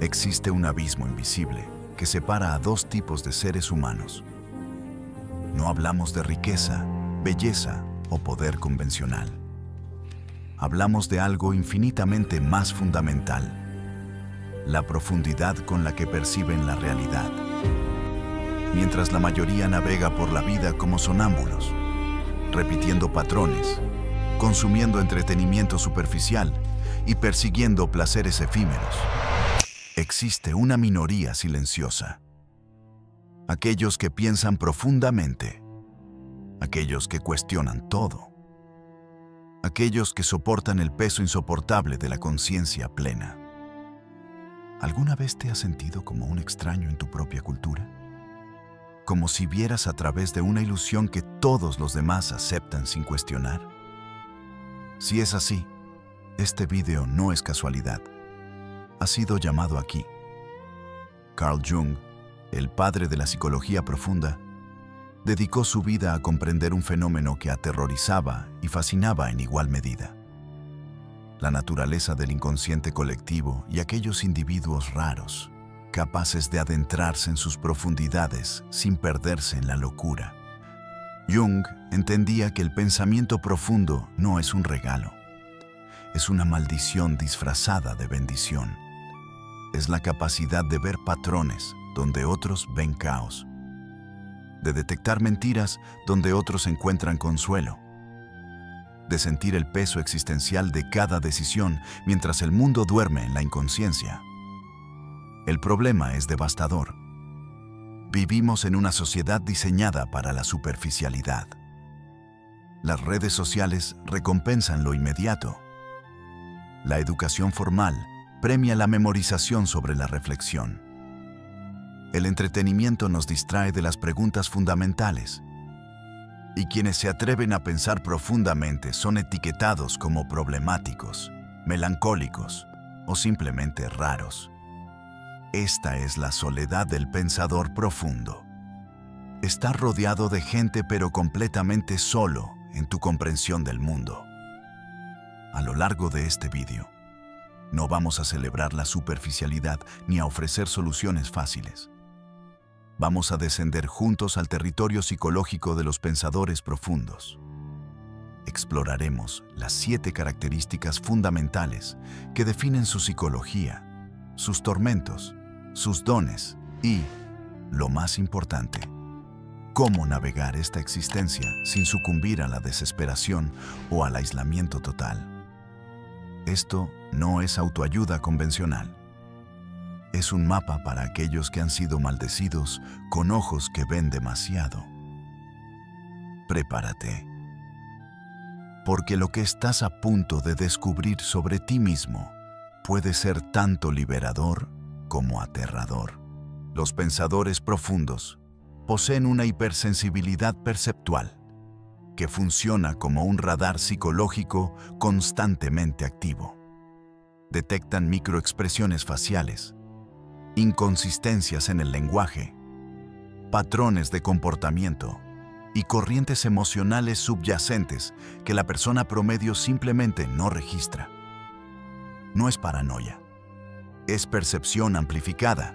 Existe un abismo invisible que separa a dos tipos de seres humanos. No hablamos de riqueza, belleza o poder convencional. Hablamos de algo infinitamente más fundamental: la profundidad con la que perciben la realidad. Mientras la mayoría navega por la vida como sonámbulos, repitiendo patrones, consumiendo entretenimiento superficial y persiguiendo placeres efímeros, existe una minoría silenciosa. Aquellos que piensan profundamente, aquellos que cuestionan todo, aquellos que soportan el peso insoportable de la conciencia plena. ¿Alguna vez te has sentido como un extraño en tu propia cultura? Como si vieras a través de una ilusión que todos los demás aceptan sin cuestionar. Si es así, este video no es casualidad. Ha sido llamado aquí. Carl Jung, el padre de la psicología profunda, dedicó su vida a comprender un fenómeno que aterrorizaba y fascinaba en igual medida: la naturaleza del inconsciente colectivo y aquellos individuos raros, capaces de adentrarse en sus profundidades sin perderse en la locura. Jung entendía que el pensamiento profundo no es un regalo, es una maldición disfrazada de bendición. Es la capacidad de ver patrones donde otros ven caos, de detectar mentiras donde otros encuentran consuelo, de sentir el peso existencial de cada decisión mientras el mundo duerme en la inconsciencia. El problema es devastador. Vivimos en una sociedad diseñada para la superficialidad. Las redes sociales recompensan lo inmediato. La educación formal premia la memorización sobre la reflexión. El entretenimiento nos distrae de las preguntas fundamentales. Y quienes se atreven a pensar profundamente son etiquetados como problemáticos, melancólicos o simplemente raros. Esta es la soledad del pensador profundo. Estás rodeado de gente pero completamente solo en tu comprensión del mundo. A lo largo de este vídeo, no vamos a celebrar la superficialidad ni a ofrecer soluciones fáciles. Vamos a descender juntos al territorio psicológico de los pensadores profundos. Exploraremos las 7 características fundamentales que definen su psicología, sus tormentos, sus dones y, lo más importante, cómo navegar esta existencia sin sucumbir a la desesperación o al aislamiento total. Esto no es autoayuda convencional. Es un mapa para aquellos que han sido maldecidos con ojos que ven demasiado. Prepárate, porque lo que estás a punto de descubrir sobre ti mismo puede ser tanto liberador como aterrador. Los pensadores profundos poseen una hipersensibilidad perceptual que funciona como un radar psicológico constantemente activo. Detectan microexpresiones faciales, inconsistencias en el lenguaje, patrones de comportamiento y corrientes emocionales subyacentes que la persona promedio simplemente no registra. No es paranoia, es percepción amplificada.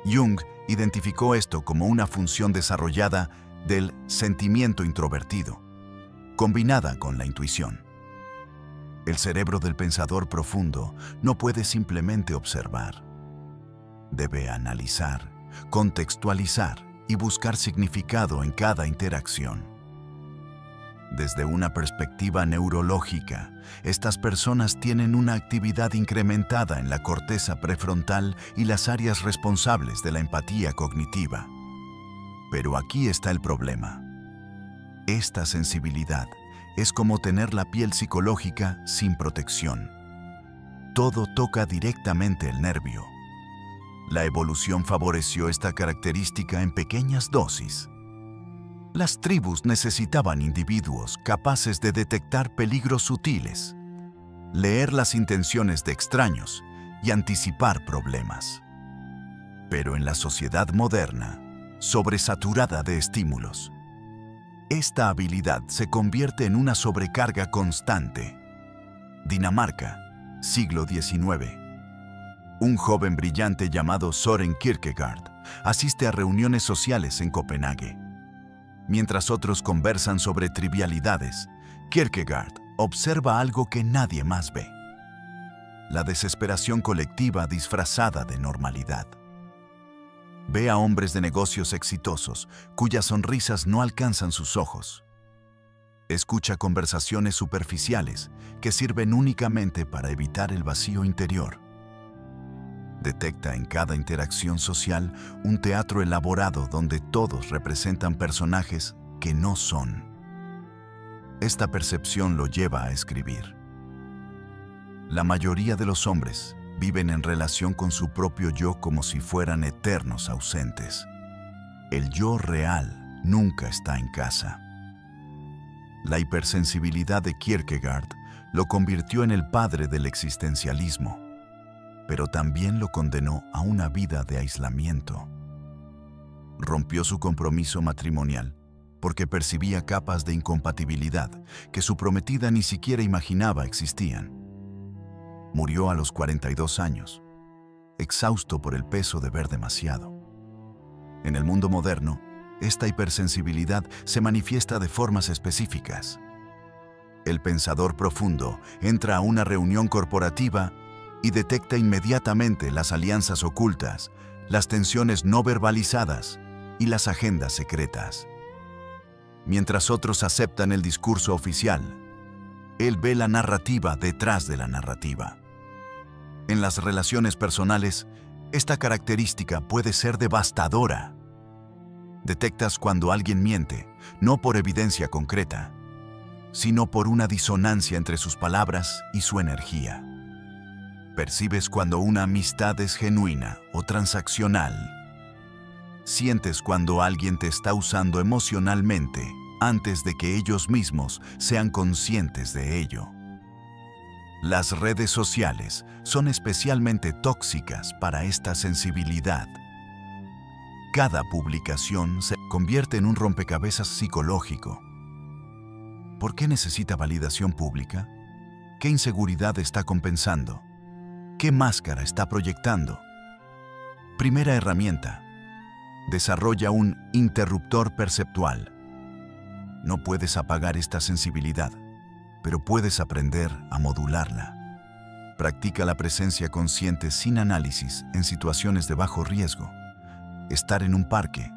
Jung identificó esto como una función desarrollada del sentimiento introvertido, combinada con la intuición. El cerebro del pensador profundo no puede simplemente observar. Debe analizar, contextualizar y buscar significado en cada interacción. Desde una perspectiva neurológica, estas personas tienen una actividad incrementada en la corteza prefrontal y las áreas responsables de la empatía cognitiva. Pero aquí está el problema. Esta sensibilidad es como tener la piel psicológica sin protección. Todo toca directamente el nervio. La evolución favoreció esta característica en pequeñas dosis. Las tribus necesitaban individuos capaces de detectar peligros sutiles, leer las intenciones de extraños y anticipar problemas. Pero en la sociedad moderna, sobresaturada de estímulos, esta habilidad se convierte en una sobrecarga constante. Dinamarca, siglo XIX. Un joven brillante llamado Søren Kierkegaard asiste a reuniones sociales en Copenhague. Mientras otros conversan sobre trivialidades, Kierkegaard observa algo que nadie más ve: la desesperación colectiva disfrazada de normalidad. Ve a hombres de negocios exitosos cuyas sonrisas no alcanzan sus ojos. Escucha conversaciones superficiales que sirven únicamente para evitar el vacío interior. Detecta en cada interacción social un teatro elaborado donde todos representan personajes que no son. Esta percepción lo lleva a escribir. La mayoría de los hombres viven en relación con su propio yo como si fueran eternos ausentes. El yo real nunca está en casa. La hipersensibilidad de Kierkegaard lo convirtió en el padre del existencialismo, pero también lo condenó a una vida de aislamiento. Rompió su compromiso matrimonial porque percibía capas de incompatibilidad que su prometida ni siquiera imaginaba existían. Murió a los 42 años, exhausto por el peso de ver demasiado. En el mundo moderno, esta hipersensibilidad se manifiesta de formas específicas. El pensador profundo entra a una reunión corporativa y detecta inmediatamente las alianzas ocultas, las tensiones no verbalizadas y las agendas secretas. Mientras otros aceptan el discurso oficial, él ve la narrativa detrás de la narrativa. En las relaciones personales, esta característica puede ser devastadora. Detectas cuando alguien miente, no por evidencia concreta, sino por una disonancia entre sus palabras y su energía. Percibes cuando una amistad es genuina o transaccional. Sientes cuando alguien te está usando emocionalmente antes de que ellos mismos sean conscientes de ello. Las redes sociales son especialmente tóxicas para esta sensibilidad. Cada publicación se convierte en un rompecabezas psicológico. ¿Por qué necesita validación pública? ¿Qué inseguridad está compensando? ¿Qué máscara está proyectando? Primera herramienta: desarrolla un interruptor perceptual. No puedes apagar esta sensibilidad, pero puedes aprender a modularla. Practica la presencia consciente sin análisis en situaciones de bajo riesgo. Estar en un parque,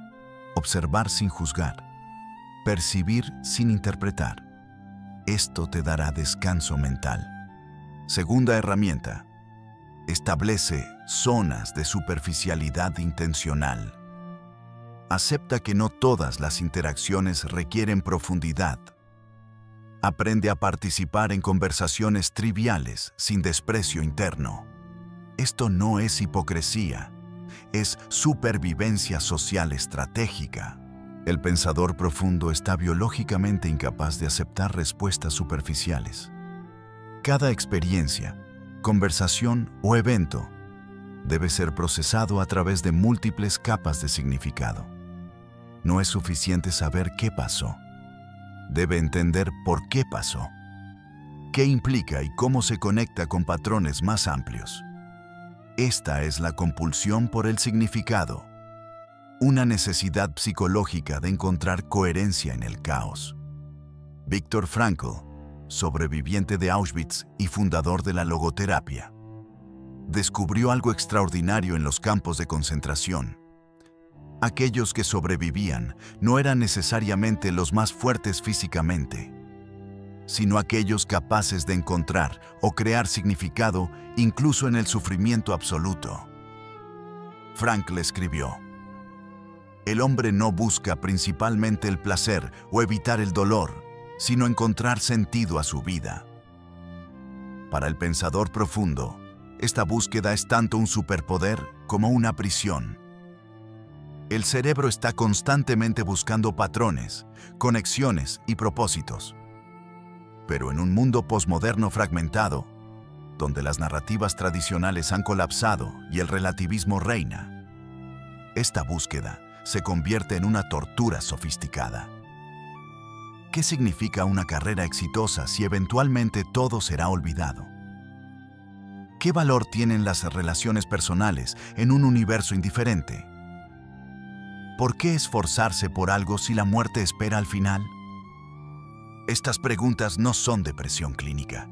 observar sin juzgar, percibir sin interpretar. Esto te dará descanso mental. Segunda herramienta: establece zonas de superficialidad intencional. Acepta que no todas las interacciones requieren profundidad. Aprende a participar en conversaciones triviales sin desprecio interno. Esto no es hipocresía, es supervivencia social estratégica. El pensador profundo está biológicamente incapaz de aceptar respuestas superficiales. Cada experiencia, conversación o evento debe ser procesado a través de múltiples capas de significado. No es suficiente saber qué pasó. Debe entender por qué pasó, qué implica y cómo se conecta con patrones más amplios. Esta es la compulsión por el significado, una necesidad psicológica de encontrar coherencia en el caos. Viktor Frankl, sobreviviente de Auschwitz y fundador de la logoterapia, descubrió algo extraordinario en los campos de concentración. Aquellos que sobrevivían no eran necesariamente los más fuertes físicamente, sino aquellos capaces de encontrar o crear significado incluso en el sufrimiento absoluto. Frankl escribió: el hombre no busca principalmente el placer o evitar el dolor, sino encontrar sentido a su vida. Para el pensador profundo, esta búsqueda es tanto un superpoder como una prisión. El cerebro está constantemente buscando patrones, conexiones y propósitos. Pero en un mundo posmoderno fragmentado, donde las narrativas tradicionales han colapsado y el relativismo reina, esta búsqueda se convierte en una tortura sofisticada. ¿Qué significa una carrera exitosa si eventualmente todo será olvidado? ¿Qué valor tienen las relaciones personales en un universo indiferente? ¿Por qué esforzarse por algo si la muerte espera al final? Estas preguntas no son depresión clínica.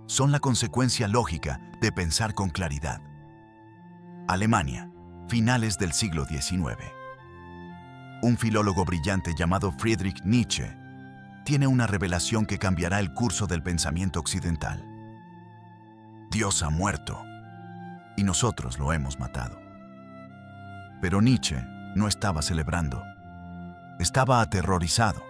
Son la consecuencia lógica de pensar con claridad. Alemania, finales del siglo XIX. Un filólogo brillante llamado Friedrich Nietzsche tiene una revelación que cambiará el curso del pensamiento occidental. Dios ha muerto y nosotros lo hemos matado. Pero Nietzsche no estaba celebrando. Estaba aterrorizado.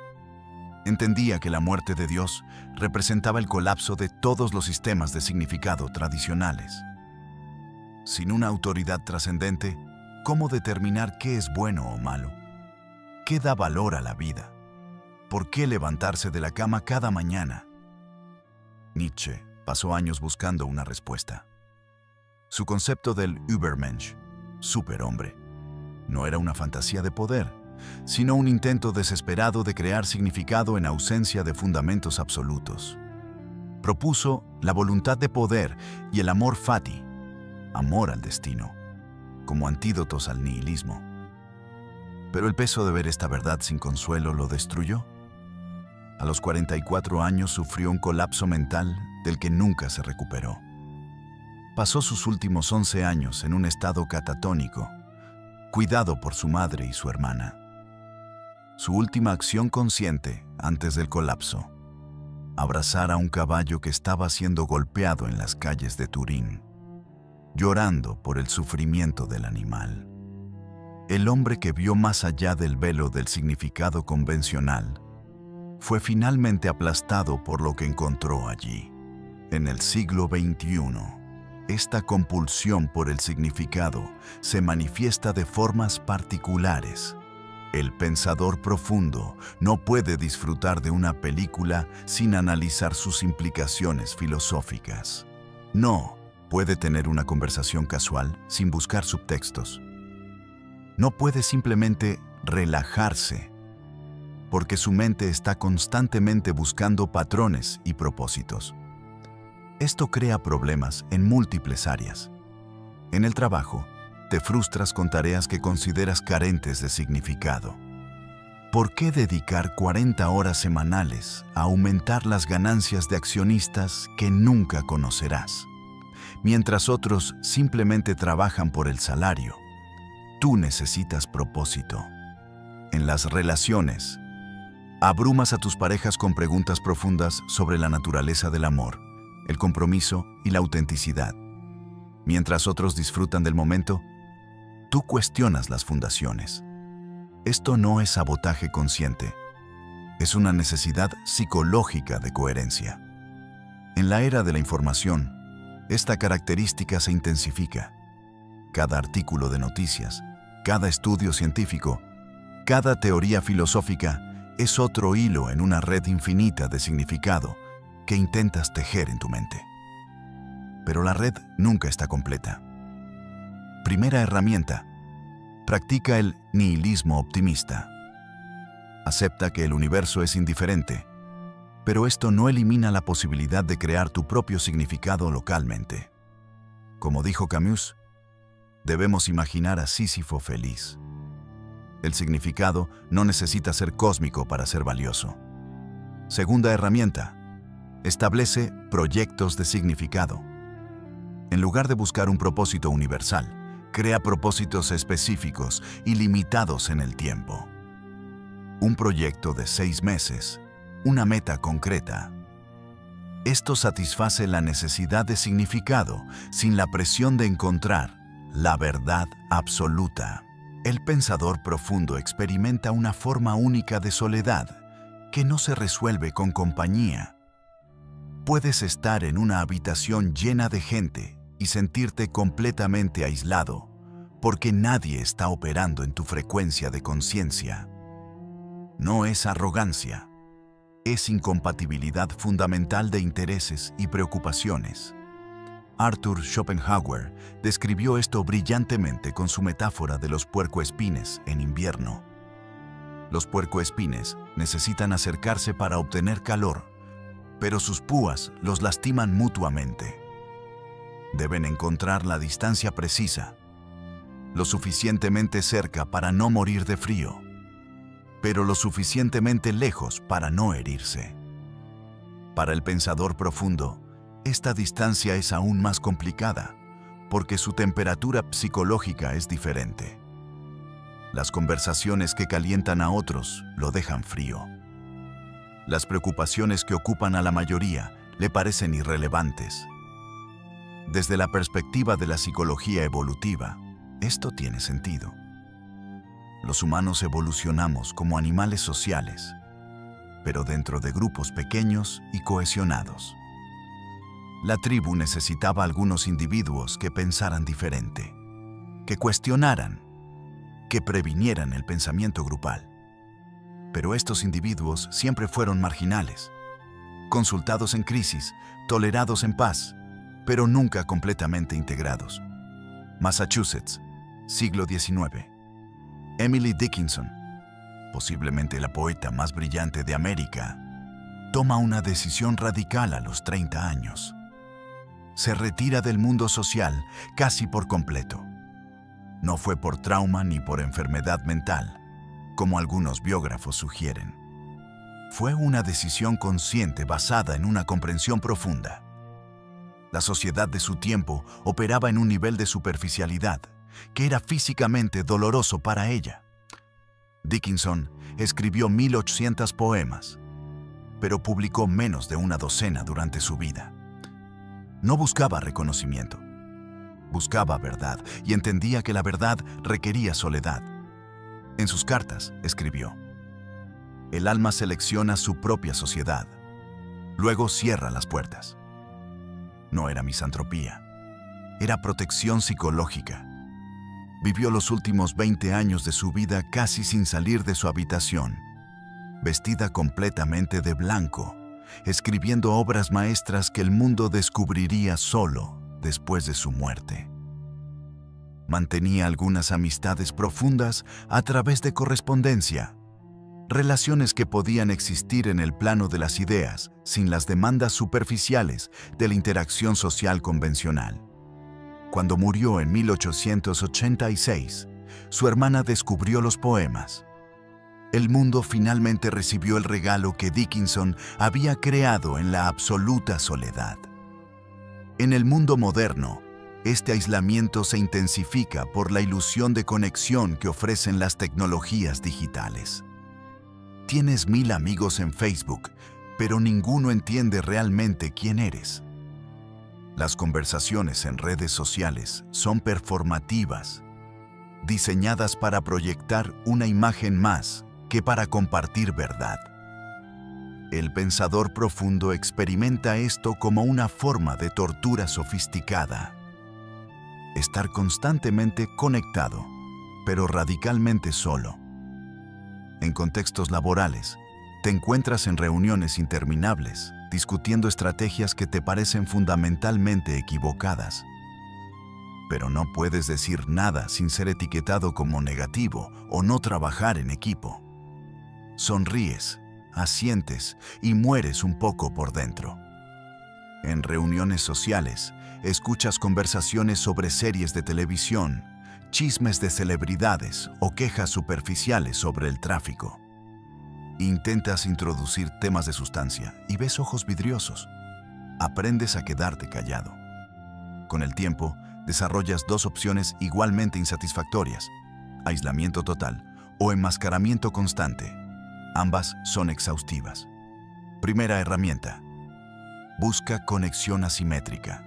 Entendía que la muerte de Dios representaba el colapso de todos los sistemas de significado tradicionales. Sin una autoridad trascendente, ¿cómo determinar qué es bueno o malo? ¿Qué da valor a la vida? ¿Por qué levantarse de la cama cada mañana? Nietzsche pasó años buscando una respuesta. Su concepto del Übermensch, superhombre, no era una fantasía de poder, sino un intento desesperado de crear significado en ausencia de fundamentos absolutos. Propuso la voluntad de poder y el amor fati, amor al destino, como antídotos al nihilismo. Pero el peso de ver esta verdad sin consuelo lo destruyó. A los 44 años sufrió un colapso mental del que nunca se recuperó. Pasó sus últimos 11 años en un estado catatónico, cuidado por su madre y su hermana. Su última acción consciente antes del colapso: abrazar a un caballo que estaba siendo golpeado en las calles de Turín, llorando por el sufrimiento del animal. El hombre que vio más allá del velo del significado convencional fue finalmente aplastado por lo que encontró allí. En el siglo XXI, esta compulsión por el significado se manifiesta de formas particulares. El pensador profundo no puede disfrutar de una película sin analizar sus implicaciones filosóficas. No puede tener una conversación casual sin buscar subtextos. No puede simplemente relajarse, porque su mente está constantemente buscando patrones y propósitos. Esto crea problemas en múltiples áreas. En el trabajo, te frustras con tareas que consideras carentes de significado. ¿Por qué dedicar 40 horas semanales a aumentar las ganancias de accionistas que nunca conocerás? Mientras otros simplemente trabajan por el salario, tú necesitas propósito. En las relaciones, abrumas a tus parejas con preguntas profundas sobre la naturaleza del amor, el compromiso y la autenticidad. Mientras otros disfrutan del momento, tú cuestionas las fundaciones. Esto no es sabotaje consciente, es una necesidad psicológica de coherencia. En la era de la información, esta característica se intensifica. Cada artículo de noticias, cada estudio científico, cada teoría filosófica es otro hilo en una red infinita de significado que intentas tejer en tu mente. Pero la red nunca está completa. Primera herramienta: practica el nihilismo optimista. Acepta que el universo es indiferente, pero esto no elimina la posibilidad de crear tu propio significado localmente. Como dijo Camus, debemos imaginar a Sísifo feliz. El significado no necesita ser cósmico para ser valioso. Segunda herramienta: establece proyectos de significado. En lugar de buscar un propósito universal, crea propósitos específicos y limitados en el tiempo. Un proyecto de 6 meses, una meta concreta. Esto satisface la necesidad de significado sin la presión de encontrar la verdad absoluta. El pensador profundo experimenta una forma única de soledad que no se resuelve con compañía. Puedes estar en una habitación llena de gente y sentirte completamente aislado, porque nadie está operando en tu frecuencia de conciencia. No es arrogancia, es incompatibilidad fundamental de intereses y preocupaciones. Arthur Schopenhauer describió esto brillantemente con su metáfora de los puercoespines en invierno. Los puercoespines necesitan acercarse para obtener calor, pero sus púas los lastiman mutuamente. Deben encontrar la distancia precisa, lo suficientemente cerca para no morir de frío, pero lo suficientemente lejos para no herirse. Para el pensador profundo, esta distancia es aún más complicada, porque su temperatura psicológica es diferente. Las conversaciones que calientan a otros lo dejan frío. Las preocupaciones que ocupan a la mayoría le parecen irrelevantes. Desde la perspectiva de la psicología evolutiva, esto tiene sentido. Los humanos evolucionamos como animales sociales, pero dentro de grupos pequeños y cohesionados. La tribu necesitaba algunos individuos que pensaran diferente, que cuestionaran, que previnieran el pensamiento grupal. Pero estos individuos siempre fueron marginales, consultados en crisis, tolerados en paz, pero nunca completamente integrados. Massachusetts, siglo XIX. Emily Dickinson, posiblemente la poeta más brillante de América, toma una decisión radical a los 30 años. Se retira del mundo social casi por completo. No fue por trauma ni por enfermedad mental, como algunos biógrafos sugieren. Fue una decisión consciente basada en una comprensión profunda. La sociedad de su tiempo operaba en un nivel de superficialidad que era físicamente doloroso para ella. Dickinson escribió 1800 poemas, pero publicó menos de una docena durante su vida. No buscaba reconocimiento. Buscaba verdad y entendía que la verdad requería soledad. En sus cartas escribió: "El alma selecciona su propia sociedad, luego cierra las puertas". No era misantropía, era protección psicológica. Vivió los últimos 20 años de su vida casi sin salir de su habitación, vestida completamente de blanco, escribiendo obras maestras que el mundo descubriría solo después de su muerte. Mantenía algunas amistades profundas a través de correspondencia, relaciones que podían existir en el plano de las ideas sin las demandas superficiales de la interacción social convencional. Cuando murió en 1886, su hermana descubrió los poemas. El mundo finalmente recibió el regalo que Dickinson había creado en la absoluta soledad. En el mundo moderno, este aislamiento se intensifica por la ilusión de conexión que ofrecen las tecnologías digitales. Tienes 1000 amigos en Facebook, pero ninguno entiende realmente quién eres. Las conversaciones en redes sociales son performativas, diseñadas para proyectar una imagen más que para compartir verdad. El pensador profundo experimenta esto como una forma de tortura sofisticada. Estar constantemente conectado, pero radicalmente solo. En contextos laborales, te encuentras en reuniones interminables, discutiendo estrategias que te parecen fundamentalmente equivocadas. Pero no puedes decir nada sin ser etiquetado como negativo o no trabajar en equipo. Sonríes, asientes y mueres un poco por dentro. En reuniones sociales, escuchas conversaciones sobre series de televisión, chismes de celebridades o quejas superficiales sobre el tráfico. Intentas introducir temas de sustancia y ves ojos vidriosos. Aprendes a quedarte callado. Con el tiempo, desarrollas dos opciones igualmente insatisfactorias: aislamiento total o enmascaramiento constante. Ambas son exhaustivas. Primera herramienta: busca conexión asimétrica.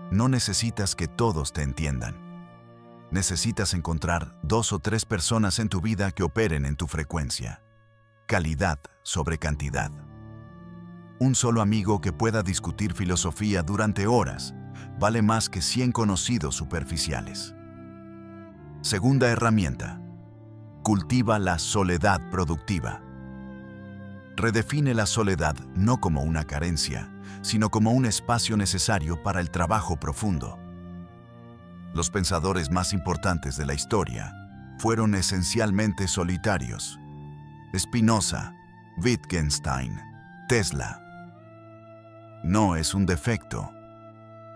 No necesitas que todos te entiendan. Necesitas encontrar 2 o 3 personas en tu vida que operen en tu frecuencia. Calidad sobre cantidad. Un solo amigo que pueda discutir filosofía durante horas vale más que 100 conocidos superficiales. Segunda herramienta: cultiva la soledad productiva. Redefine la soledad no como una carencia, sino como un espacio necesario para el trabajo profundo. Los pensadores más importantes de la historia fueron esencialmente solitarios: Spinoza, Wittgenstein, Tesla. No es un defecto,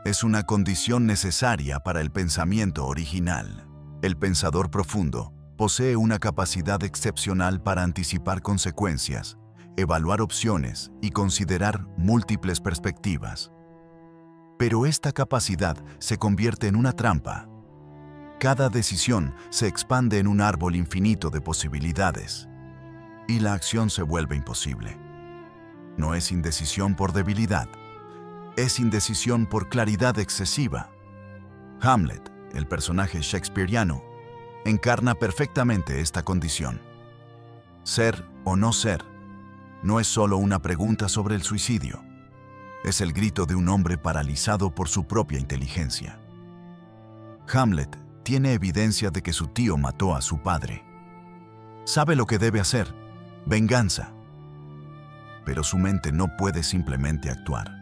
Es una condición necesaria para el pensamiento original. El pensador profundo posee una capacidad excepcional para anticipar consecuencias, evaluar opciones y considerar múltiples perspectivas. Pero esta capacidad se convierte en una trampa. Cada decisión se expande en un árbol infinito de posibilidades y la acción se vuelve imposible. No es indecisión por debilidad, es indecisión por claridad excesiva. Hamlet, el personaje shakespeariano, encarna perfectamente esta condición. Ser o no ser no es solo una pregunta sobre el suicidio, es el grito de un hombre paralizado por su propia inteligencia. Hamlet tiene evidencia de que su tío mató a su padre. Sabe lo que debe hacer, venganza. Pero su mente no puede simplemente actuar.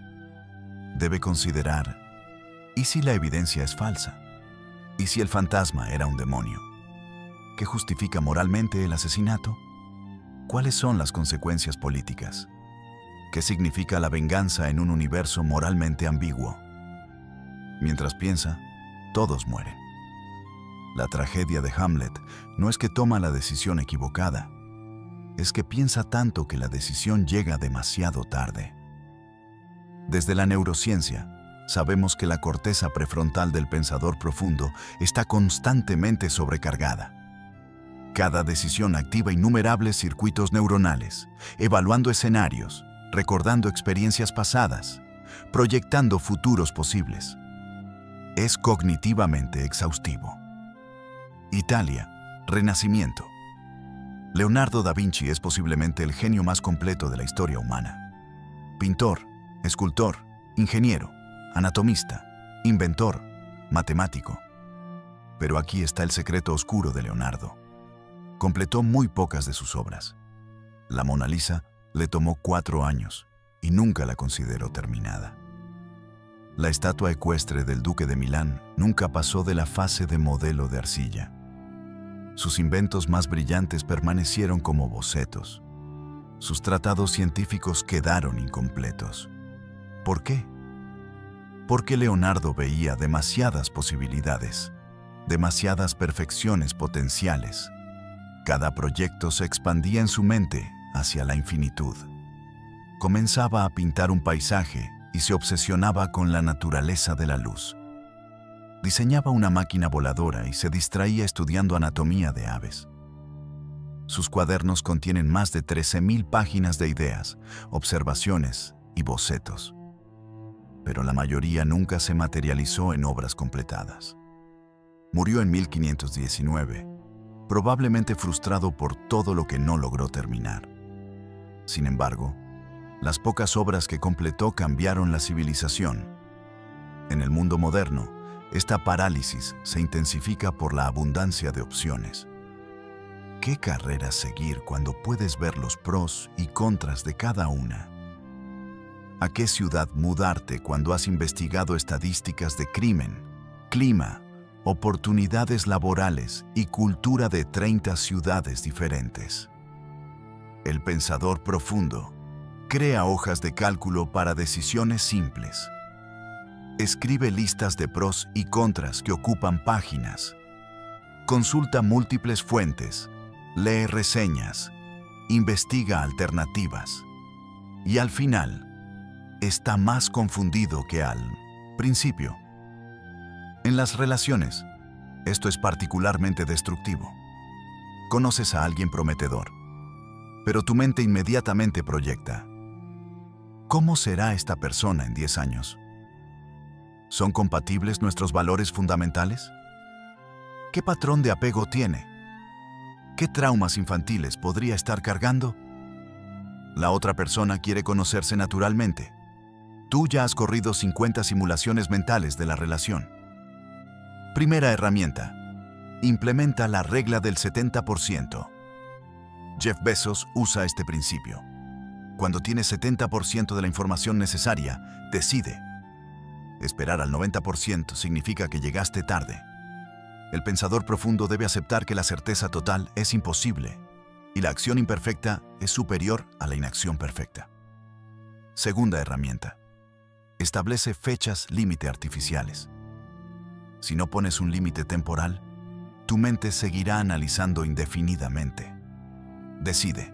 Debe considerar, ¿y si la evidencia es falsa? ¿Y si el fantasma era un demonio? ¿Qué justifica moralmente el asesinato? ¿Cuáles son las consecuencias políticas? ¿Qué significa la venganza en un universo moralmente ambiguo? Mientras piensa, todos mueren. La tragedia de Hamlet no es que toma la decisión equivocada, es que piensa tanto que la decisión llega demasiado tarde. Desde la neurociencia, sabemos que la corteza prefrontal del pensador profundo está constantemente sobrecargada. Cada decisión activa innumerables circuitos neuronales, evaluando escenarios, recordando experiencias pasadas, proyectando futuros posibles. Es cognitivamente exhaustivo. Italia, Renacimiento. Leonardo da Vinci es posiblemente el genio más completo de la historia humana. Pintor, escultor, ingeniero, anatomista, inventor, matemático. Pero aquí está el secreto oscuro de Leonardo. Completó muy pocas de sus obras. La Mona Lisa le tomó 4 años y nunca la consideró terminada. La estatua ecuestre del Duque de Milán nunca pasó de la fase de modelo de arcilla. Sus inventos más brillantes permanecieron como bocetos. Sus tratados científicos quedaron incompletos. ¿Por qué? Porque Leonardo veía demasiadas posibilidades, demasiadas perfecciones potenciales. Cada proyecto se expandía en su mente hacia la infinitud. Comenzaba a pintar un paisaje y se obsesionaba con la naturaleza de la luz. Diseñaba una máquina voladora y se distraía estudiando anatomía de aves. Sus cuadernos contienen más de 13.000 páginas de ideas, observaciones y bocetos. Pero la mayoría nunca se materializó en obras completadas. Murió en 1519, probablemente frustrado por todo lo que no logró terminar. Sin embargo, las pocas obras que completó cambiaron la civilización. En el mundo moderno, esta parálisis se intensifica por la abundancia de opciones. ¿Qué carrera seguir cuando puedes ver los pros y contras de cada una? ¿A qué ciudad mudarte cuando has investigado estadísticas de crimen, clima, oportunidades laborales y cultura de 30 ciudades diferentes? El pensador profundo crea hojas de cálculo para decisiones simples. Escribe listas de pros y contras que ocupan páginas. Consulta múltiples fuentes, lee reseñas, investiga alternativas. Y al final, está más confundido que al principio. En las relaciones, esto es particularmente destructivo. Conoces a alguien prometedor, pero tu mente inmediatamente proyecta: ¿cómo será esta persona en 10 años? ¿Son compatibles nuestros valores fundamentales? ¿Qué patrón de apego tiene? ¿Qué traumas infantiles podría estar cargando? La otra persona quiere conocerse naturalmente. Tú ya has corrido 50 simulaciones mentales de la relación. Primera herramienta: implementa la regla del 70%. Jeff Bezos usa este principio. Cuando tienes 70% de la información necesaria, decide. Esperar al 90% significa que llegaste tarde. El pensador profundo debe aceptar que la certeza total es imposible y la acción imperfecta es superior a la inacción perfecta. Segunda herramienta: Establece fechas límite artificiales. Si no pones un límite temporal, tu mente seguirá analizando indefinidamente. Decide.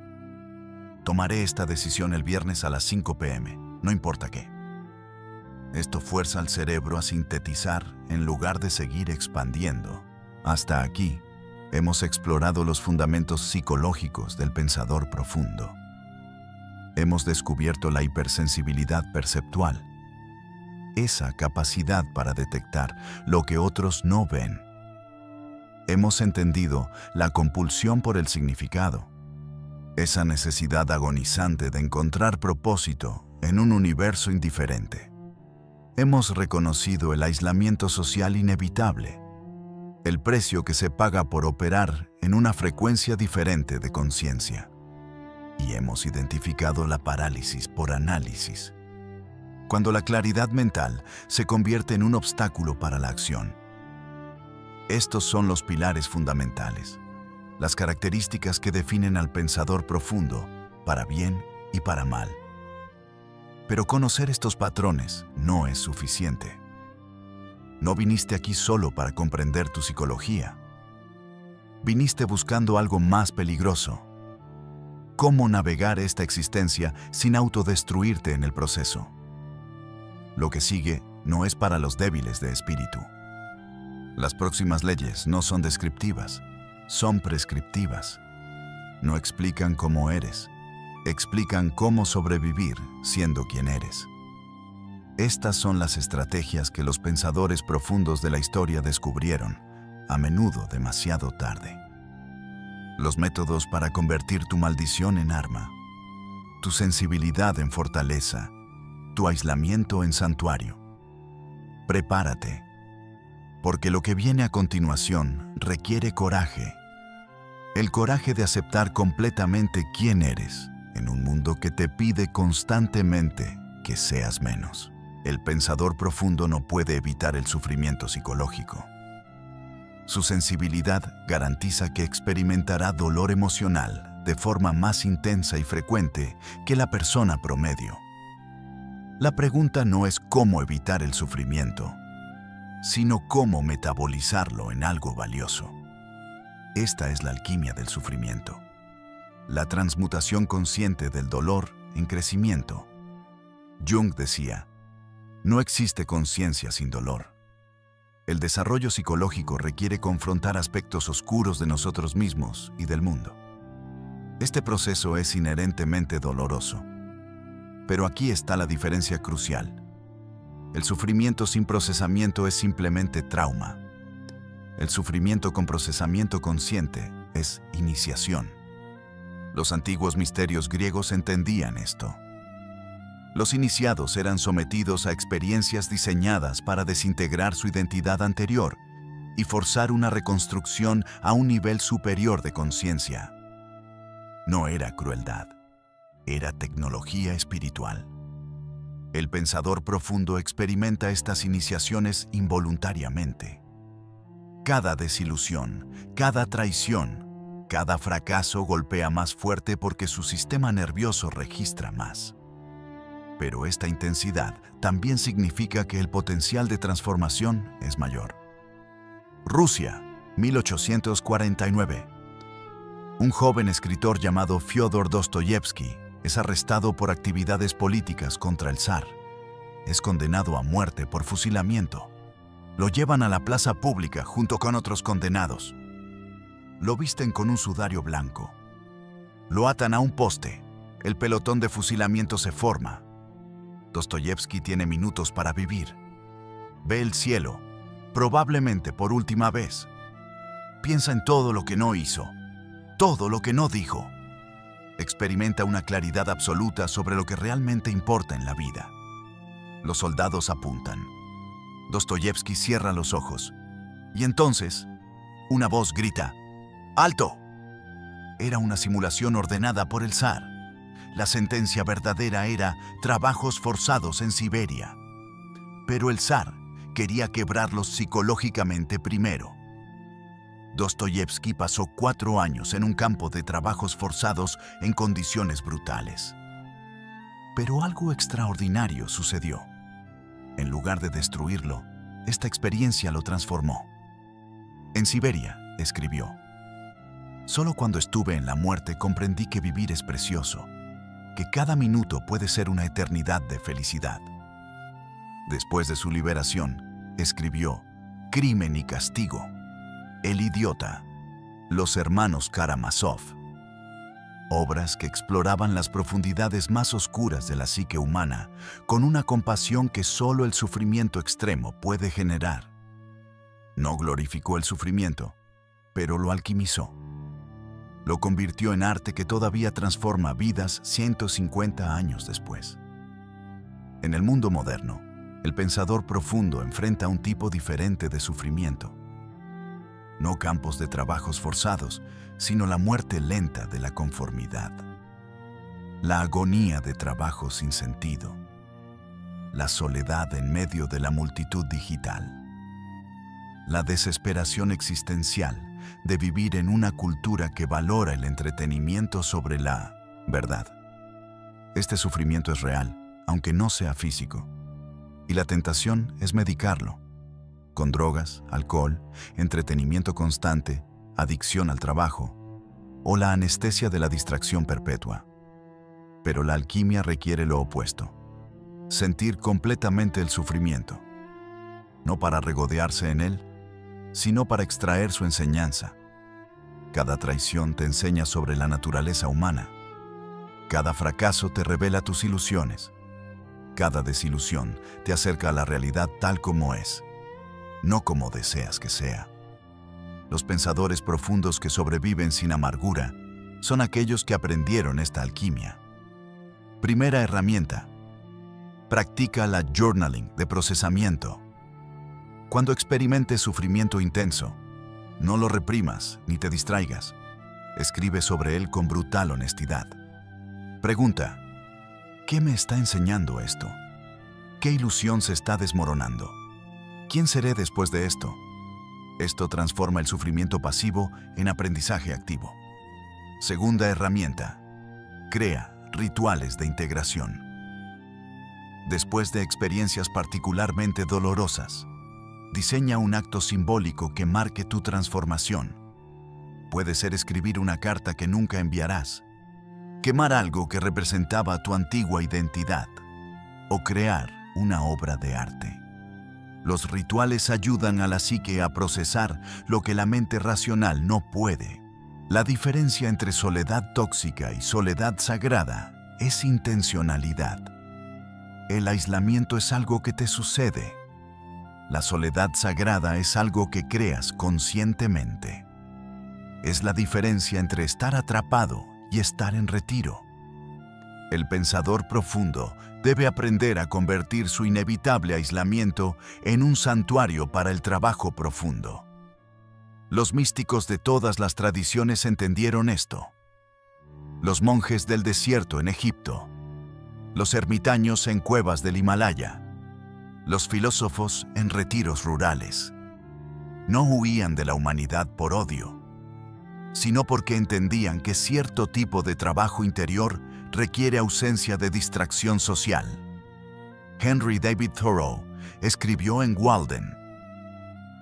Tomaré esta decisión el viernes a las 5 p.m., no importa qué. Esto fuerza al cerebro a sintetizar en lugar de seguir expandiendo. Hasta aquí, hemos explorado los fundamentos psicológicos del pensador profundo. Hemos descubierto la hipersensibilidad perceptual, esa capacidad para detectar lo que otros no ven. Hemos entendido la compulsión por el significado, esa necesidad agonizante de encontrar propósito en un universo indiferente. Hemos reconocido el aislamiento social inevitable, el precio que se paga por operar en una frecuencia diferente de conciencia. Y hemos identificado la parálisis por análisis, cuando la claridad mental se convierte en un obstáculo para la acción. Estos son los pilares fundamentales, las características que definen al pensador profundo, para bien y para mal. Pero conocer estos patrones no es suficiente. No viniste aquí solo para comprender tu psicología. Viniste buscando algo más peligroso. ¿Cómo navegar esta existencia sin autodestruirte en el proceso? Lo que sigue no es para los débiles de espíritu. Las próximas leyes no son descriptivas, son prescriptivas. No explican cómo eres, explican cómo sobrevivir siendo quien eres. Estas son las estrategias que los pensadores profundos de la historia descubrieron, a menudo demasiado tarde. Los métodos para convertir tu maldición en arma, tu sensibilidad en fortaleza, tu aislamiento en santuario. Prepárate, porque lo que viene a continuación requiere coraje. El coraje de aceptar completamente quién eres en un mundo que te pide constantemente que seas menos. El pensador profundo no puede evitar el sufrimiento psicológico. Su sensibilidad garantiza que experimentará dolor emocional de forma más intensa y frecuente que la persona promedio. La pregunta no es cómo evitar el sufrimiento, sino cómo metabolizarlo en algo valioso. Esta es la alquimia del sufrimiento, la transmutación consciente del dolor en crecimiento. Jung decía, no existe conciencia sin dolor. El desarrollo psicológico requiere confrontar aspectos oscuros de nosotros mismos y del mundo. Este proceso es inherentemente doloroso. Pero aquí está la diferencia crucial. El sufrimiento sin procesamiento es simplemente trauma. El sufrimiento con procesamiento consciente es iniciación. Los antiguos misterios griegos entendían esto. Los iniciados eran sometidos a experiencias diseñadas para desintegrar su identidad anterior y forzar una reconstrucción a un nivel superior de conciencia. No era crueldad, era tecnología espiritual. El pensador profundo experimenta estas iniciaciones involuntariamente. Cada desilusión, cada traición, cada fracaso golpea más fuerte porque su sistema nervioso registra más. Pero esta intensidad también significa que el potencial de transformación es mayor. Rusia, 1849. Un joven escritor llamado Fyodor Dostoyevsky es arrestado por actividades políticas contra el zar. Es condenado a muerte por fusilamiento. Lo llevan a la plaza pública junto con otros condenados. Lo visten con un sudario blanco. Lo atan a un poste. El pelotón de fusilamiento se forma. Dostoyevsky tiene minutos para vivir. Ve el cielo, probablemente por última vez. Piensa en todo lo que no hizo, todo lo que no dijo. Experimenta una claridad absoluta sobre lo que realmente importa en la vida. Los soldados apuntan. Dostoyevsky cierra los ojos. Y entonces, una voz grita, ¡alto! Era una simulación ordenada por el zar. La sentencia verdadera era trabajos forzados en Siberia. Pero el zar quería quebrarlos psicológicamente primero. Dostoyevsky pasó 4 años en un campo de trabajos forzados en condiciones brutales. Pero algo extraordinario sucedió. En lugar de destruirlo, esta experiencia lo transformó. En Siberia, escribió: solo cuando estuve en la muerte comprendí que vivir es precioso, que cada minuto puede ser una eternidad de felicidad. Después de su liberación, escribió Crimen y Castigo, El Idiota, Los Hermanos Karamazov, obras que exploraban las profundidades más oscuras de la psique humana con una compasión que solo el sufrimiento extremo puede generar. No glorificó el sufrimiento, pero lo alquimizó. Lo convirtió en arte que todavía transforma vidas 150 años después. En el mundo moderno, el pensador profundo enfrenta un tipo diferente de sufrimiento. No campos de trabajos forzados, sino la muerte lenta de la conformidad. La agonía de trabajo sin sentido. La soledad en medio de la multitud digital. La desesperación existencial de vivir en una cultura que valora el entretenimiento sobre la verdad. Este sufrimiento es real, aunque no sea físico. Y la tentación es medicarlo, con drogas, alcohol, entretenimiento constante, adicción al trabajo, o la anestesia de la distracción perpetua. Pero la alquimia requiere lo opuesto: sentir completamente el sufrimiento, no para regodearse en él, sino para extraer su enseñanza. Cada traición te enseña sobre la naturaleza humana. Cada fracaso te revela tus ilusiones. Cada desilusión te acerca a la realidad tal como es, no como deseas que sea. Los pensadores profundos que sobreviven sin amargura son aquellos que aprendieron esta alquimia. Primera herramienta: practica la journaling de procesamiento. Cuando experimentes sufrimiento intenso, no lo reprimas ni te distraigas. Escribe sobre él con brutal honestidad. Pregunta: ¿qué me está enseñando esto? ¿Qué ilusión se está desmoronando? ¿Quién seré después de esto? Esto transforma el sufrimiento pasivo en aprendizaje activo. Segunda herramienta: crea rituales de integración. Después de experiencias particularmente dolorosas, diseña un acto simbólico que marque tu transformación. Puede ser escribir una carta que nunca enviarás, quemar algo que representaba tu antigua identidad, o crear una obra de arte. Los rituales ayudan a la psique a procesar lo que la mente racional no puede. La diferencia entre soledad tóxica y soledad sagrada es intencionalidad. El aislamiento es algo que te sucede. La soledad sagrada es algo que creas conscientemente. Es la diferencia entre estar atrapado y estar en retiro. El pensador profundo debe aprender a convertir su inevitable aislamiento en un santuario para el trabajo profundo. Los místicos de todas las tradiciones entendieron esto. Los monjes del desierto en Egipto, los ermitaños en cuevas del Himalaya, los filósofos en retiros rurales. No huían de la humanidad por odio, sino porque entendían que cierto tipo de trabajo interior requiere ausencia de distracción social. Henry David Thoreau escribió en Walden: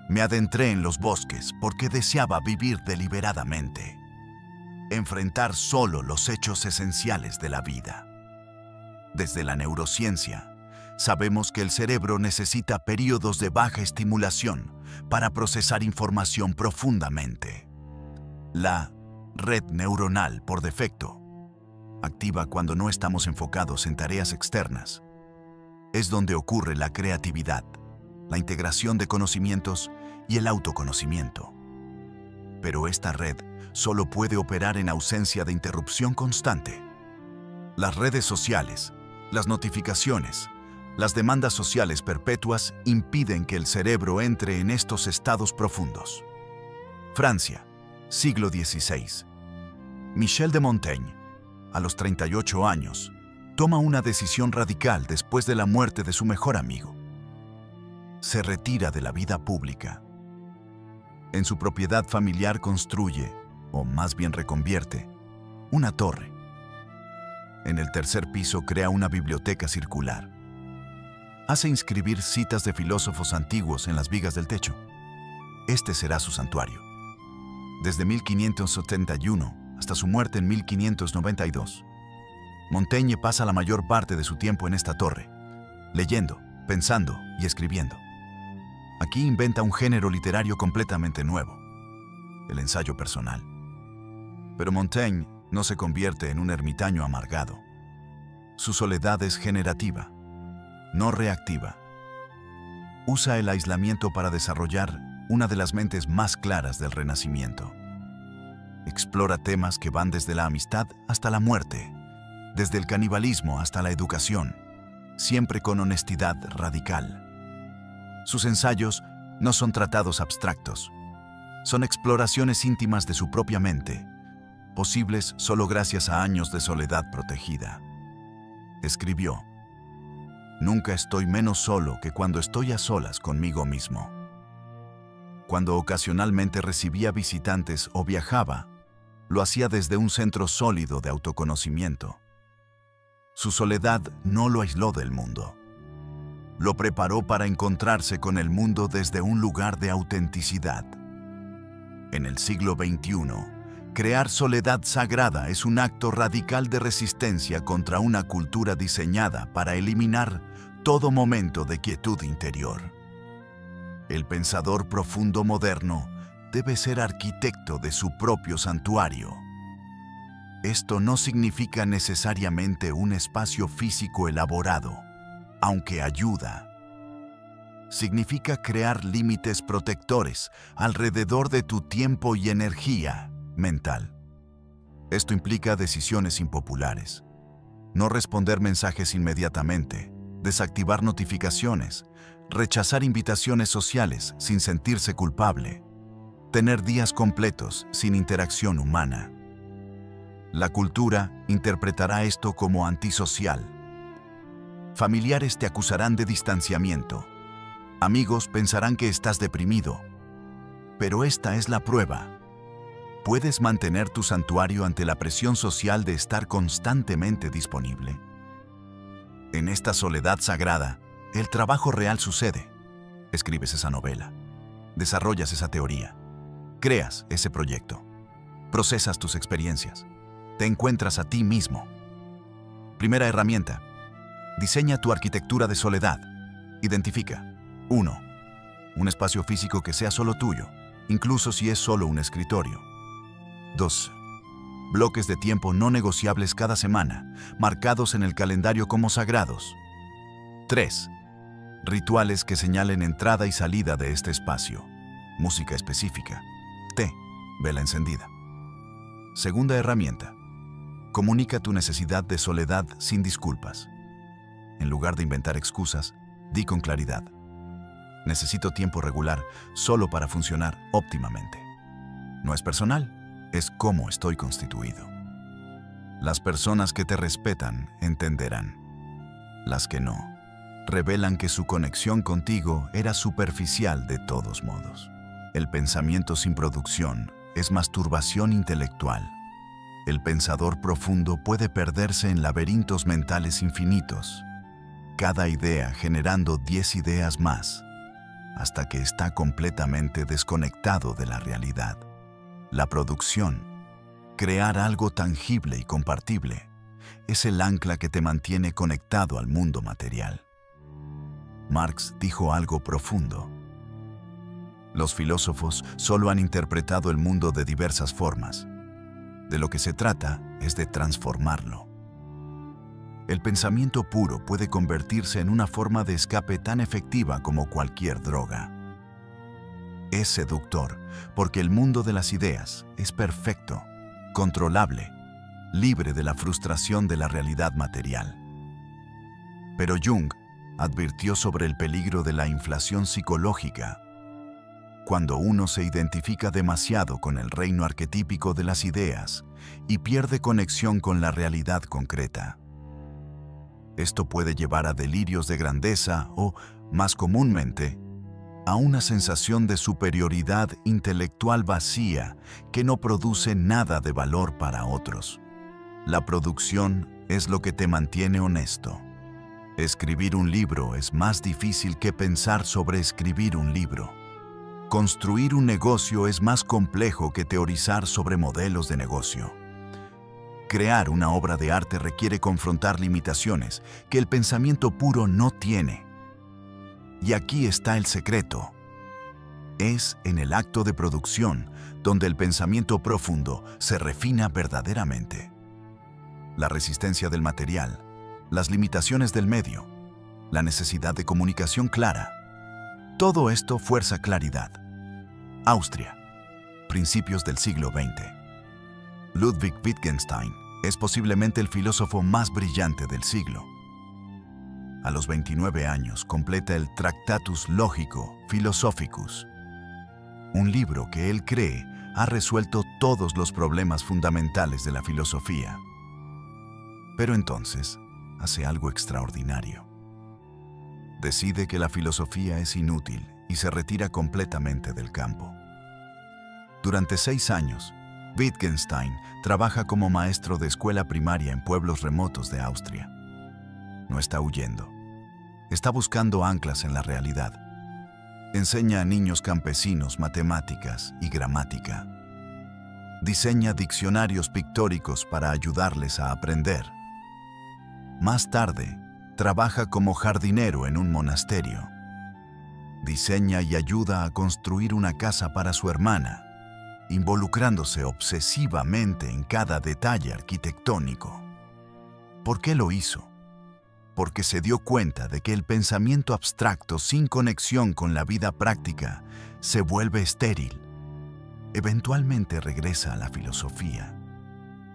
me adentré en los bosques porque deseaba vivir deliberadamente, enfrentar solo los hechos esenciales de la vida. Desde la neurociencia, sabemos que el cerebro necesita periodos de baja estimulación para procesar información profundamente. La red neuronal, por defecto, activa cuando no estamos enfocados en tareas externas. Es donde ocurre la creatividad, la integración de conocimientos y el autoconocimiento. Pero esta red solo puede operar en ausencia de interrupción constante. Las redes sociales, las notificaciones, las demandas sociales perpetuas impiden que el cerebro entre en estos estados profundos. Francia, siglo XVI. Michel de Montaigne, a los 38 años, toma una decisión radical después de la muerte de su mejor amigo. Se retira de la vida pública. En su propiedad familiar construye, o más bien reconvierte, una torre. En el tercer piso crea una biblioteca circular. Hace inscribir citas de filósofos antiguos en las vigas del techo. Este será su santuario. Desde 1571 hasta su muerte en 1592, Montaigne pasa la mayor parte de su tiempo en esta torre, leyendo, pensando y escribiendo. Aquí inventa un género literario completamente nuevo, el ensayo personal. Pero Montaigne no se convierte en un ermitaño amargado. Su soledad es generativa, no reactiva. Usa el aislamiento para desarrollar una de las mentes más claras del Renacimiento. Explora temas que van desde la amistad hasta la muerte, desde el canibalismo hasta la educación, siempre con honestidad radical. Sus ensayos no son tratados abstractos, son exploraciones íntimas de su propia mente, posibles solo gracias a años de soledad protegida. Escribió: «Nunca estoy menos solo que cuando estoy a solas conmigo mismo». Cuando ocasionalmente recibía visitantes o viajaba, lo hacía desde un centro sólido de autoconocimiento. Su soledad no lo aisló del mundo. Lo preparó para encontrarse con el mundo desde un lugar de autenticidad. En el siglo XXI, crear soledad sagrada es un acto radical de resistencia contra una cultura diseñada para eliminar todo momento de quietud interior. El pensador profundo moderno debe ser arquitecto de su propio santuario. Esto no significa necesariamente un espacio físico elaborado, aunque ayuda. Significa crear límites protectores alrededor de tu tiempo y energía mental. Esto implica decisiones impopulares. No responder mensajes inmediatamente, desactivar notificaciones, rechazar invitaciones sociales sin sentirse culpable, tener días completos sin interacción humana. La cultura interpretará esto como antisocial. Familiares te acusarán de distanciamiento. Amigos pensarán que estás deprimido. Pero esta es la prueba. ¿Puedes mantener tu santuario ante la presión social de estar constantemente disponible? En esta soledad sagrada, el trabajo real sucede. Escribes esa novela, desarrollas esa teoría, creas ese proyecto, procesas tus experiencias, te encuentras a ti mismo. Primera herramienta: diseña tu arquitectura de soledad. Identifica: 1. Un espacio físico que sea solo tuyo, incluso si es solo un escritorio. 2. Bloques de tiempo no negociables cada semana, marcados en el calendario como sagrados. 3. Rituales que señalen entrada y salida de este espacio. Música específica. Té, vela encendida. Segunda herramienta: comunica tu necesidad de soledad sin disculpas. En lugar de inventar excusas, di con claridad: necesito tiempo regular solo para funcionar óptimamente. No es personal, es cómo estoy constituido. Las personas que te respetan entenderán. Las que no, revelan que su conexión contigo era superficial de todos modos. El pensamiento sin producción es masturbación intelectual. El pensador profundo puede perderse en laberintos mentales infinitos, cada idea generando 10 ideas más, hasta que está completamente desconectado de la realidad. La producción, crear algo tangible y compartible, es el ancla que te mantiene conectado al mundo material. Marx dijo algo profundo: los filósofos solo han interpretado el mundo de diversas formas. De lo que se trata es de transformarlo. El pensamiento puro puede convertirse en una forma de escape tan efectiva como cualquier droga. Es seductor porque el mundo de las ideas es perfecto, controlable, libre de la frustración de la realidad material. Pero Jung advirtió sobre el peligro de la inflación psicológica. Cuando uno se identifica demasiado con el reino arquetípico de las ideas y pierde conexión con la realidad concreta. Esto puede llevar a delirios de grandeza o, más comúnmente, a una sensación de superioridad intelectual vacía que no produce nada de valor para otros. La producción es lo que te mantiene honesto. Escribir un libro es más difícil que pensar sobre escribir un libro. Construir un negocio es más complejo que teorizar sobre modelos de negocio. Crear una obra de arte requiere confrontar limitaciones que el pensamiento puro no tiene. Y aquí está el secreto. Es en el acto de producción donde el pensamiento profundo se refina verdaderamente. La resistencia del material, las limitaciones del medio, la necesidad de comunicación clara. Todo esto fuerza claridad. Austria, principios del siglo XX. Ludwig Wittgenstein es posiblemente el filósofo más brillante del siglo. A los 29 años completa el Tractatus Logico Philosophicus, un libro que él cree ha resuelto todos los problemas fundamentales de la filosofía. Pero entonces hace algo extraordinario. Decide que la filosofía es inútil y se retira completamente del campo. Durante 6 años, Wittgenstein trabaja como maestro de escuela primaria en pueblos remotos de Austria. No está huyendo. Está buscando anclas en la realidad. Enseña a niños campesinos matemáticas y gramática. Diseña diccionarios pictóricos para ayudarles a aprender. Más tarde, trabaja como jardinero en un monasterio. Diseña y ayuda a construir una casa para su hermana, involucrándose obsesivamente en cada detalle arquitectónico. ¿Por qué lo hizo? Porque se dio cuenta de que el pensamiento abstracto sin conexión con la vida práctica se vuelve estéril. Eventualmente regresa a la filosofía,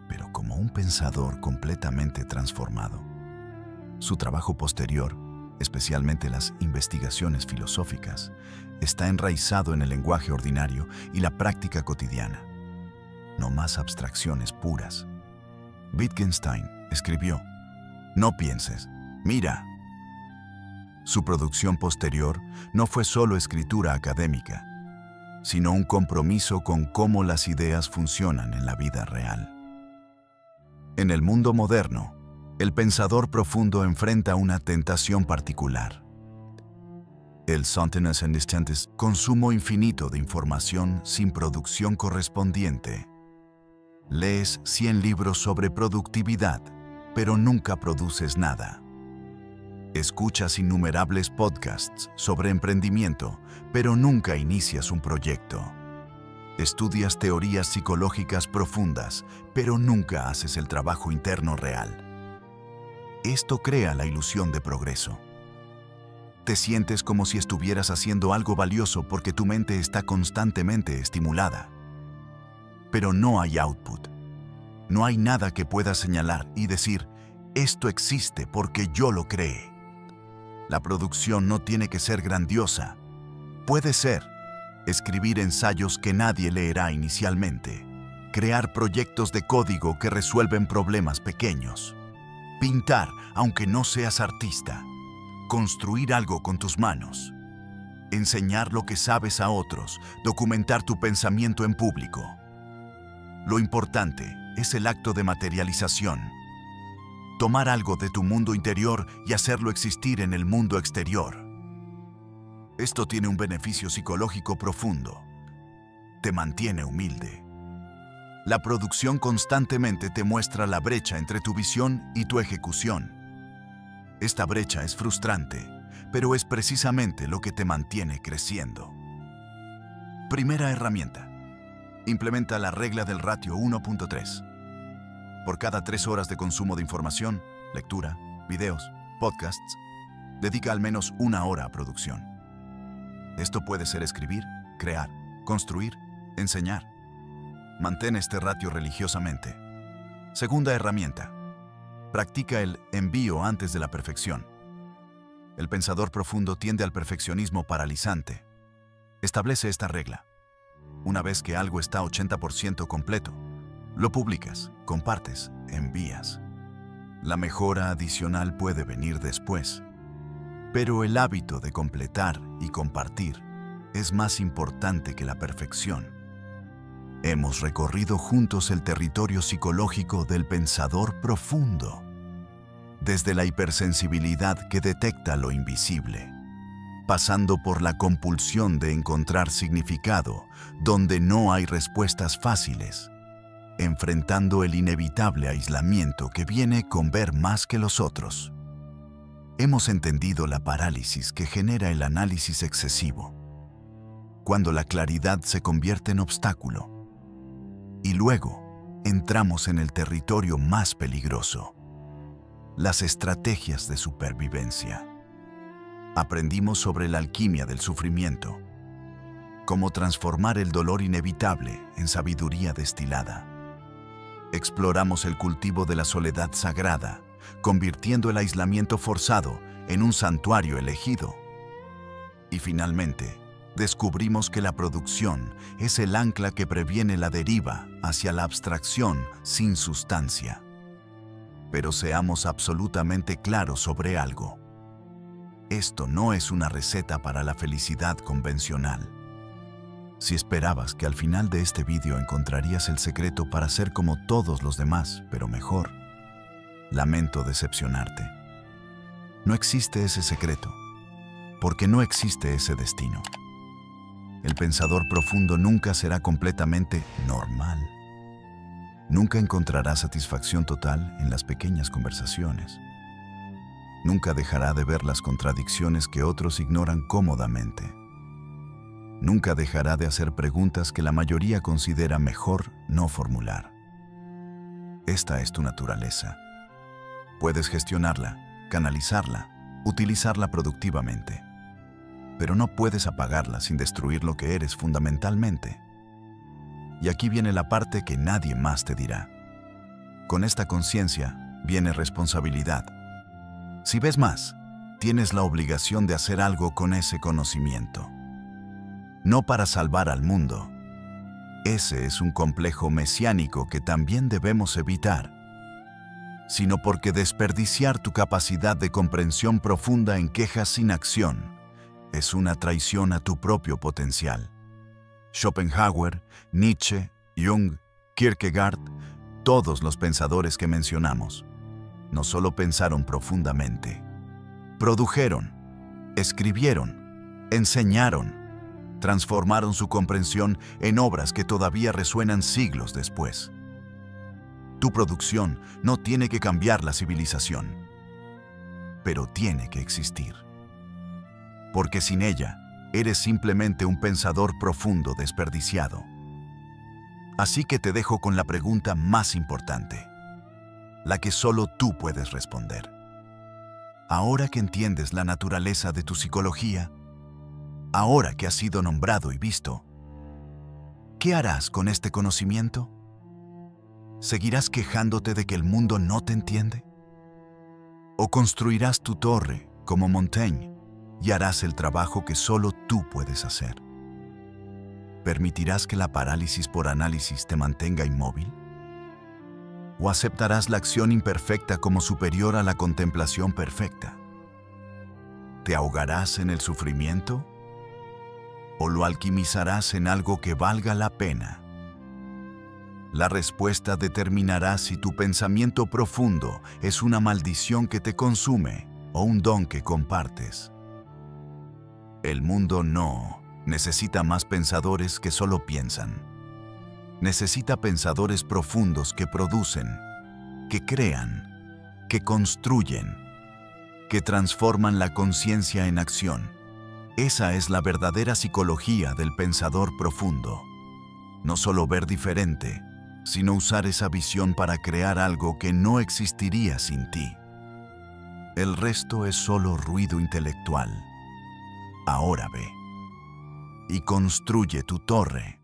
pero como un pensador completamente transformado. Su trabajo posterior, especialmente las investigaciones filosóficas, está enraizado en el lenguaje ordinario y la práctica cotidiana. No más abstracciones puras. Wittgenstein escribió: "No pienses, mira". Su producción posterior no fue solo escritura académica, sino un compromiso con cómo las ideas funcionan en la vida real. En el mundo moderno, el pensador profundo enfrenta una tentación particular. El Sonntagnes Instantes, consumo infinito de información sin producción correspondiente. Lees 100 libros sobre productividad, pero nunca produces nada. Escuchas innumerables podcasts sobre emprendimiento, pero nunca inicias un proyecto. Estudias teorías psicológicas profundas, pero nunca haces el trabajo interno real. Esto crea la ilusión de progreso. Te sientes como si estuvieras haciendo algo valioso porque tu mente está constantemente estimulada. Pero no hay output. No hay nada que puedas señalar y decir, esto existe porque yo lo creé. La producción no tiene que ser grandiosa. Puede ser escribir ensayos que nadie leerá inicialmente, crear proyectos de código que resuelven problemas pequeños, pintar aunque no seas artista, construir algo con tus manos, enseñar lo que sabes a otros, documentar tu pensamiento en público. Lo importante es el acto de materialización. Tomar algo de tu mundo interior y hacerlo existir en el mundo exterior. Esto tiene un beneficio psicológico profundo. Te mantiene humilde. La producción constantemente te muestra la brecha entre tu visión y tu ejecución. Esta brecha es frustrante, pero es precisamente lo que te mantiene creciendo. Primera herramienta. Implementa la regla del ratio 1.3. Por cada 3 horas de consumo de información, lectura, videos, podcasts, dedica al menos 1 hora a producción. Esto puede ser escribir, crear, construir, enseñar. Mantén este ratio religiosamente. Segunda herramienta. Practica el envío antes de la perfección. El pensador profundo tiende al perfeccionismo paralizante. Establece esta regla. Una vez que algo está 80% completo, lo publicas, compartes, envías. La mejora adicional puede venir después. Pero el hábito de completar y compartir es más importante que la perfección. Hemos recorrido juntos el territorio psicológico del pensador profundo. desde la hipersensibilidad que detecta lo invisible, pasando por la compulsión de encontrar significado donde no hay respuestas fáciles, enfrentando el inevitable aislamiento que viene con ver más que los otros. Hemos entendido la parálisis que genera el análisis excesivo, cuando la claridad se convierte en obstáculo. Y luego entramos en el territorio más peligroso, las estrategias de supervivencia. Aprendimos sobre la alquimia del sufrimiento, cómo transformar el dolor inevitable en sabiduría destilada. Exploramos el cultivo de la soledad sagrada, convirtiendo el aislamiento forzado en un santuario elegido. Y finalmente, descubrimos que la producción es el ancla que previene la deriva hacia la abstracción sin sustancia. Pero seamos absolutamente claros sobre algo. Esto no es una receta para la felicidad convencional. Si esperabas que al final de este vídeo encontrarías el secreto para ser como todos los demás, pero mejor, lamento decepcionarte. No existe ese secreto, porque no existe ese destino. El pensador profundo nunca será completamente normal. Nunca encontrará satisfacción total en las pequeñas conversaciones. Nunca dejará de ver las contradicciones que otros ignoran cómodamente. Nunca dejará de hacer preguntas que la mayoría considera mejor no formular. Esta es tu naturaleza. Puedes gestionarla, canalizarla, utilizarla productivamente. Pero no puedes apagarla sin destruir lo que eres fundamentalmente. Y aquí viene la parte que nadie más te dirá. Con esta conciencia viene responsabilidad. Si ves más, tienes la obligación de hacer algo con ese conocimiento. No para salvar al mundo. Ese es un complejo mesiánico que también debemos evitar, sino porque desperdiciar tu capacidad de comprensión profunda en quejas sin acción es una traición a tu propio potencial. Schopenhauer, Nietzsche, Jung, Kierkegaard, todos los pensadores que mencionamos, no solo pensaron profundamente, produjeron, escribieron, enseñaron, transformaron su comprensión en obras que todavía resuenan siglos después. Tu producción no tiene que cambiar la civilización, pero tiene que existir. Porque sin ella, eres simplemente un pensador profundo desperdiciado. Así que te dejo con la pregunta más importante, la que solo tú puedes responder. Ahora que entiendes la naturaleza de tu psicología, ahora que has sido nombrado y visto, ¿qué harás con este conocimiento? ¿Seguirás quejándote de que el mundo no te entiende? ¿O construirás tu torre como Montaigne y harás el trabajo que solo tú puedes hacer? ¿Permitirás que la parálisis por análisis te mantenga inmóvil? ¿O aceptarás la acción imperfecta como superior a la contemplación perfecta? ¿Te ahogarás en el sufrimiento? ¿O lo alquimizarás en algo que valga la pena? La respuesta determinará si tu pensamiento profundo es una maldición que te consume o un don que compartes. El mundo no necesita más pensadores que solo piensan. Necesita pensadores profundos que producen, que crean, que construyen, que transforman la conciencia en acción. Esa es la verdadera psicología del pensador profundo. No solo ver diferente, sino usar esa visión para crear algo que no existiría sin ti. El resto es solo ruido intelectual. Ahora ve y construye tu torre.